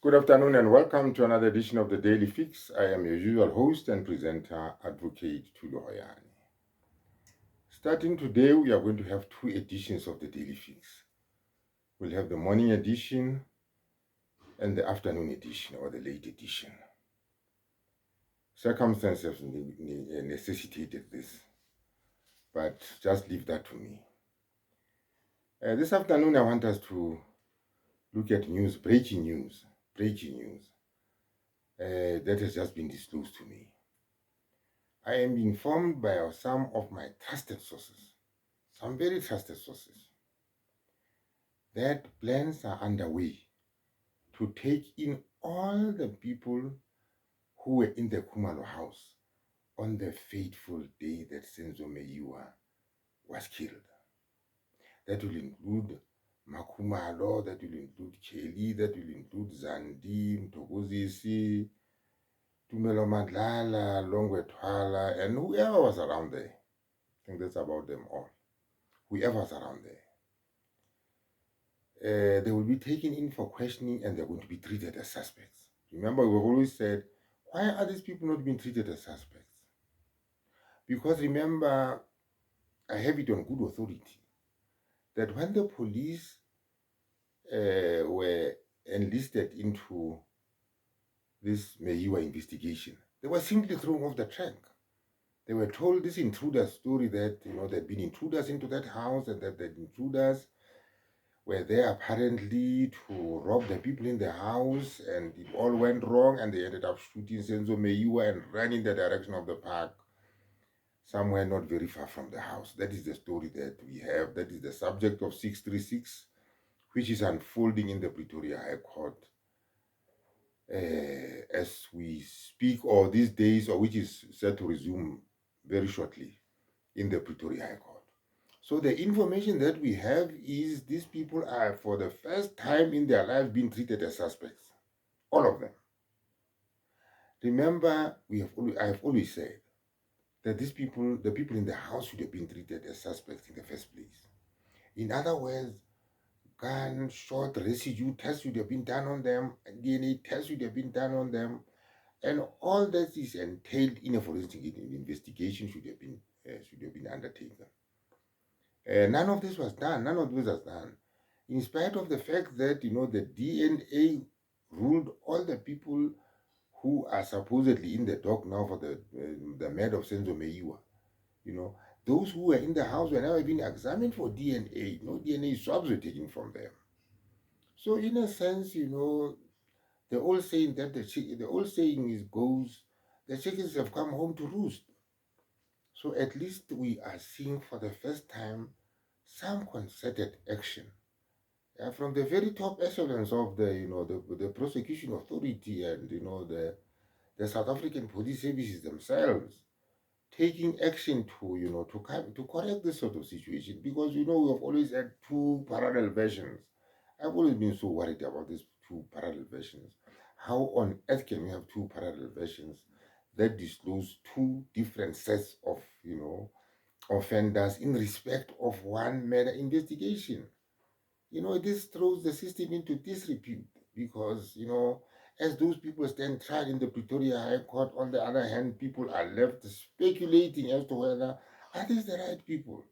Good afternoon and welcome to another edition of the Daily Fix. I am your usual host and presenter, Advocate Tuloyani. Starting today, we are going to have two editions of the Daily Fix. We'll have the morning edition and the afternoon edition or the late edition. Circumstances necessitated this, but just leave that to me. This afternoon, I want us to look at breaking news that has just been disclosed to me. I am informed by some of my trusted sources, some very trusted sources, that plans are underway to take in all the people who were in the Khumalo house on the fateful day that Senzo Meyiwa was killed. That will include Makhumalo, that will include Kelly, that will include Zandi, Mthokozisi, Tumelo Madlala, Longwe Twala, and whoever was around there. I think that's about them all. Whoever was around there. They will be taken in for questioning and they're going to be treated as suspects. Remember, we've always said, why are these people not being treated as suspects? Because remember, I have it on good authority that when the police were enlisted into this Meyiwa investigation, they were simply thrown off the track. They were told this intruder story that, there'd been intruders into that house and that the intruders were there apparently to rob the people in the house, and it all went wrong, and they ended up shooting Senzo Meyiwa and ran in the direction of the park, somewhere not very far from the house. That is the story that we have. That is the subject of 636, which is unfolding in the Pretoria High Court as we speak, or these days, or which is set to resume very shortly in the Pretoria High Court. So the information that we have is these people are, for the first time in their life, being treated as suspects. All of them. Remember, I have always said that these people, the people in the house, should have been treated as suspects in the first place. In other words, gunshot residue tests should have been done on them, DNA tests should have been done on them, and all that is entailed in a forensic investigation should have been undertaken. None of this was done. None of this was done. In spite of the fact that, the DNA ruled all the people who are supposedly in the dock now for the murder of Senzo Meyiwa. Those who were in the house were never being examined for DNA. No DNA swabs were taken from them. So in a sense, the old saying goes, the chickens have come home to roost. So at least we are seeing for the first time some concerted action from the very top echelons of the prosecution authority and the South African police services themselves, taking action to correct this sort of situation, because we have always had two parallel versions. I've always been so worried about these two parallel versions. How on earth can we have two parallel versions that disclose two different sets of offenders in respect of one murder investigation? This throws the system into disrepute, because as those people stand trial in the Pretoria High Court, on the other hand, people are left speculating as to whether are these the right people.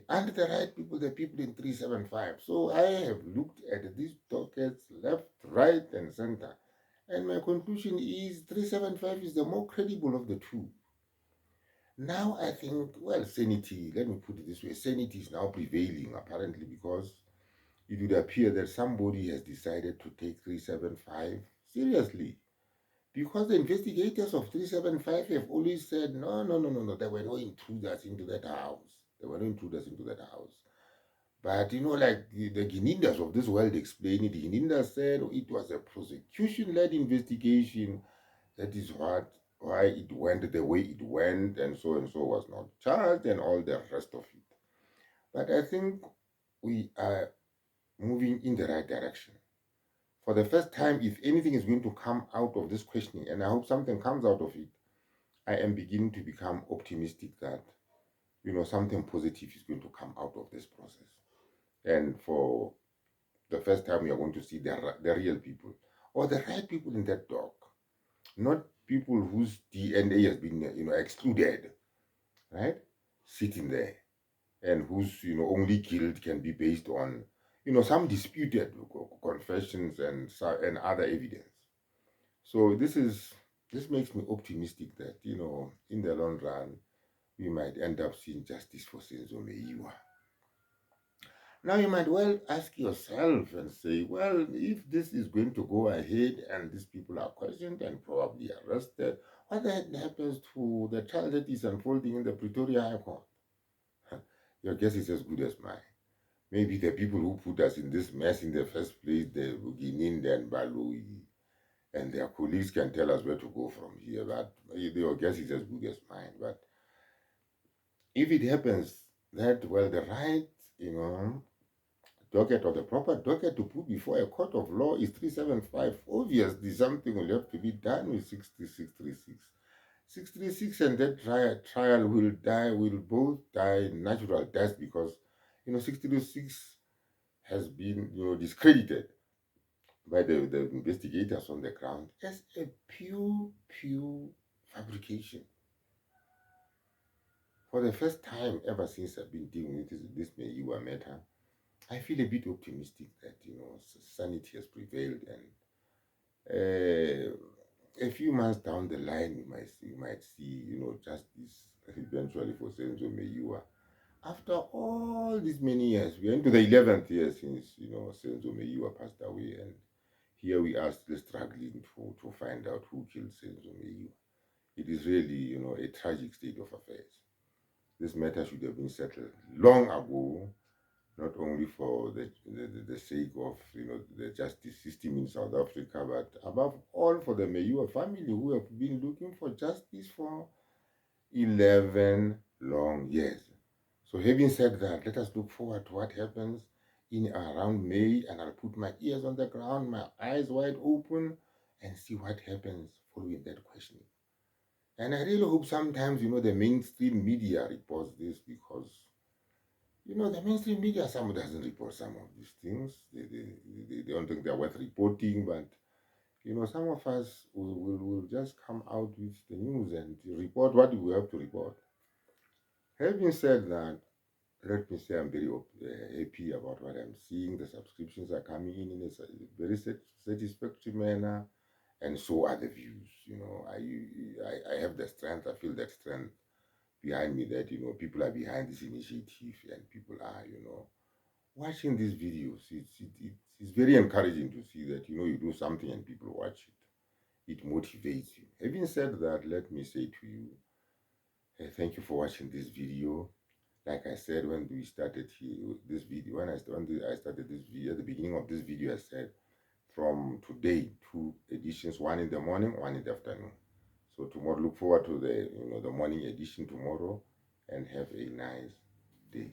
Aren't the right people the people in 375? So I have looked at these dockets left, right, and center, and my conclusion is 375 is the more credible of the two. Now I think, well, sanity, let me put it this way, sanity is now prevailing apparently, because it would appear that somebody has decided to take 375 seriously. Because the investigators of 375 have always said, no, there were no intruders into that house. There were no intruders into that house. But, like the Ginindas of this world explain it, the Ginindas said it was a prosecution-led investigation. That is why it went the way it went, and so was not charged, and all the rest of it. But I think we are moving in the right direction. For the first time, if anything is going to come out of this questioning, and I hope something comes out of it, I am beginning to become optimistic that, something positive is going to come out of this process. And for the first time, we are going to see the real people. or the right people in that dog, not people whose DNA has been, excluded, right? Sitting there, and whose, only guilt can be based on, some disputed confessions and other evidence. So this makes me optimistic that, in the long run, we might end up seeing justice for Senzo Meyiwa. Now you might well ask yourself and say, well, if this is going to go ahead and these people are questioned and probably arrested, what then happens to the trial that is unfolding in the Pretoria High Court? Your guess is as good as mine. Maybe the people who put us in this mess in the first place, the Bugininde and Baloi, and their colleagues can tell us where to go from here. But your guess is as good as mine. But if it happens that, well, the right, docket or the proper docket to put before a court of law is 375, obviously something will have to be done with 63636. 636, and that trial will both die natural deaths because, 636 has been, discredited by the investigators on the ground as a pure fabrication. For the first time ever since I've been dealing with this Meyiwa matter, I feel a bit optimistic that, sanity has prevailed, and a few months down the line, you might see, justice eventually for Senzo Meyiwa. After all these many years, we are into the 11th year since, Senzo Meyiwa passed away, and here we are still struggling to find out who killed Senzo Meyiwa. It is really, a tragic state of affairs. This matter should have been settled long ago, not only for the sake of, the justice system in South Africa, but above all for the Meyiwa family, who have been looking for justice for 11 long years. So having said that, let us look forward to what happens in around May, and I'll put my ears on the ground, my eyes wide open, and see what happens following that questioning. And I really hope sometimes, the mainstream media reports this, because, the mainstream media some doesn't report some of these things. They don't think they're worth reporting, but, some of us will just come out with the news and report what we have to report. Having said that, let me say I'm very happy about what I'm seeing. The subscriptions are coming in a very satisfactory manner, and so are the views. I have the strength. I feel that strength behind me, that, people are behind this initiative, and people are, watching these videos. It's very encouraging to see that, you do something and people watch it. It motivates you. Having said that, let me say to you, thank you for watching this video. Like I said, when we started this video, when I started this video, at the beginning of this video, I said, from today, two editions, one in the morning, one in the afternoon. So tomorrow, look forward to the morning edition tomorrow, and have a nice day.